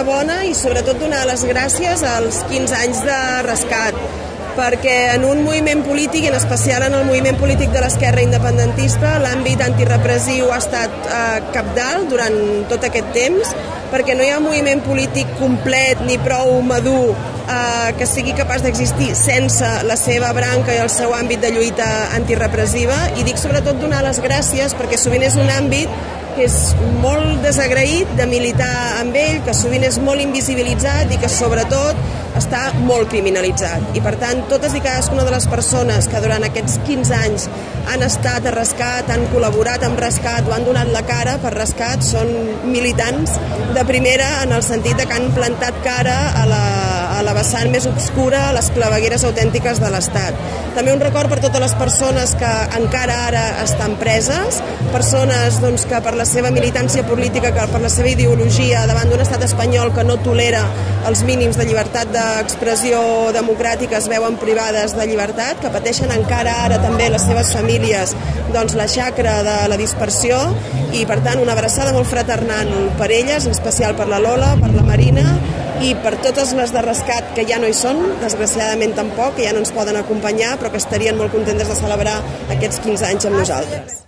l'enhorabona i sobretot donar les gràcies als 15 anys de rescat, perquè en un moviment polític, i en especial en el moviment polític de l'esquerra independentista, l'àmbit antirepressiu ha estat cabdal durant tot aquest temps, perquè no hi ha un moviment polític complet ni prou madur que sigui capaç d'existir sense la seva branca i el seu àmbit de lluita antirepressiva. I dic sobretot donar les gràcies perquè sovint és un àmbit que és molt desagraït de militar amb ell, que sovint és molt invisibilitzat i que sobretot està molt criminalitzat. I per tant, totes i cadascuna de les persones que durant aquests 15 anys han estat a Rescat, han col·laborat amb Rescat o han donat la cara per Rescat, són militants de primera en el sentit que han plantat cara a la vessant més obscura, a les clavegueres autèntiques de l'Estat. També un record per totes les persones que encara ara estan preses, persones que per la seva militància política, que per la seva ideologia davant d'un estat espanyol que no tolera els mínims de llibertat d'expressió democràtica es veuen privades de llibertat, que pateixen encara ara també les seves famílies la xacra de la dispersió, i per tant una abraçada molt fraternal per elles, en especial per la Lola, per la Marina i per totes les de Rescat que ja no hi són, desgraciadament tampoc, que ja no ens poden acompanyar, però que estarien molt contentes de celebrar aquests 15 anys amb nosaltres.